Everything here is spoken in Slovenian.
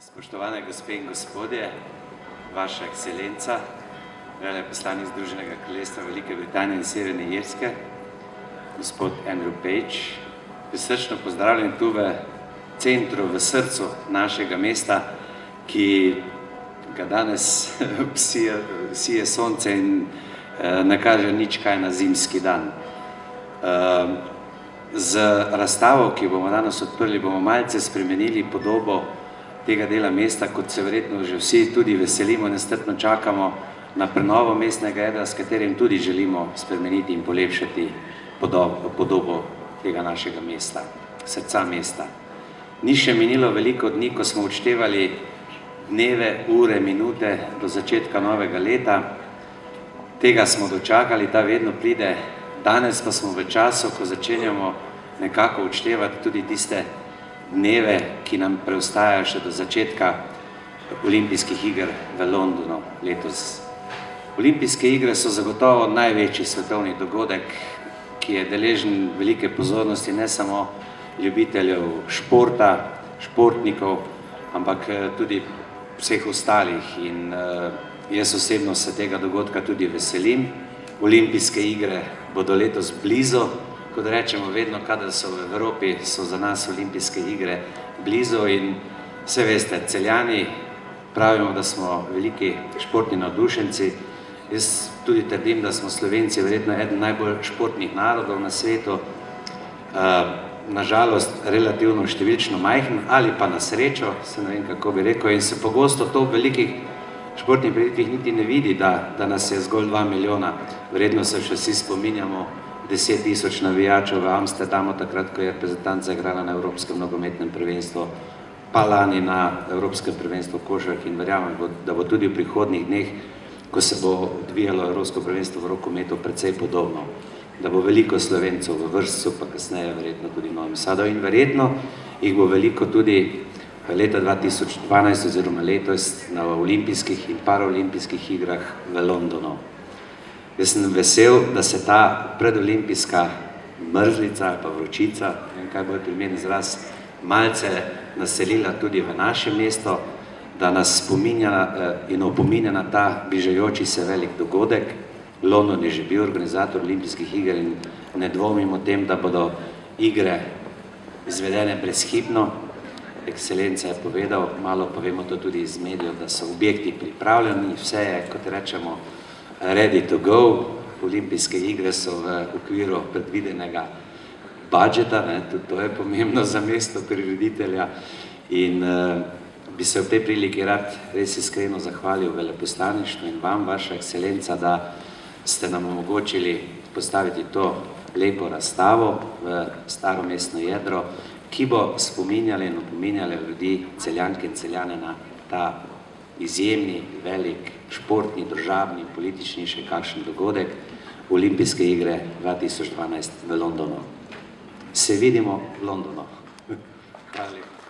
Spoštovane gospe in gospodje, vaša ekscelenca, veleposlanik Združenega kraljestva Velike Britanije in Severne Irske, gospod Andrew Page, prisrčno pozdravljen tu v centru, v srcu našega mesta, ki ga danes sije sonce in ne kaže nič kaj na zimski dan. Z razstavo, ki bomo danes odprli, bomo malce spremenili podobo tega dela mesta, kot se verjetno že vsi tudi veselimo, nestrpno čakamo na prenovo mestnega jedra, s katerim tudi želimo spremeniti in polepšati podobo tega našega mesta, srca mesta. Ni še minilo veliko dni, ko smo odštevali dneve, ure, minute do začetka novega leta. Tega smo dočakali, ta vedno pride. Danes pa smo v času, ko začenjamo nekako odštevati tudi tiste dneve, ki nam preostajajo še do začetka olimpijskih iger v Londonu letos. Olimpijske igre so zagotovo največji svetovni dogodek, ki je deležen velike pozornosti ne samo ljubiteljev športa, športnikov, ampak tudi vseh ostalih. In jaz osebno se tega dogodka tudi veselim. Olimpijske igre bodo letos blizu. Kot rečemo vedno, kadar so v Evropi, so za nas olimpijske igre blizu in vse veste, Celjani pravimo, da smo veliki športni navdušenci. Jaz tudi trdim, da smo Slovenci verjetno eden najbolj športnih narodov na svetu, nažalost relativno številčno majhen ali pa na srečo, se ne vem, kako bi rekel, in se pogosto to v velikih športnih prireditev niti ne vidi, da nas je zgolj 2 milijona. Verjetno se še vsi spominjamo 10 tisoč navijačev v Amsterdamu, takrat, ko je reprezentanca igrala na Evropskem nogometnem prvenstvu, pa lani na Evropskem prvenstvu v košarki, in verjamem, da bo tudi v prihodnjih dneh, ko se bo odvijalo Evropsko prvenstvo v rokometu, precej podobno, da bo veliko Slovencev v vrstcu, pa kasneje verjetno tudi v Novem Sadu, in verjetno jih bo veliko tudi leta 2012 oziroma letos na olimpijskih in paraolimpijskih igrah v Londonu. Jaz sem vesel, da se ta predolimpijska mrzlica ali pa vročica, ne vem, kaj bo primeren izraz, malce naselila tudi v naše mesto, da nas spominja in opominja na ta bližajoči se velik dogodek. London je že bil organizator olimpijskih iger in ne dvomim o tem, da bodo igre izvedene brezhibno. Ekscelenca je povedal, malo pa vemo to tudi iz medijev, da so objekti pripravljeni, vse je, kot rečemo, ready to go. Olimpijske igre so v okviru predvidenega budžeta, tudi to je pomembno za mesto prireditelja, in bi se v tej priliki rad res iskreno zahvalil veleposlaništvu in vam, vaša ekscelenca, da ste nam omogočili postaviti to lepo razstavo v staro mestno jedro, ki bo spominjala in opominjala ljudi, Celjanke in Celjane, na ta izjemni, velik, športni, državni, politični še kakšen dogodek, Olimpijske igre 2012 v Londonu. Se vidimo v Londonu. Hvala lepa.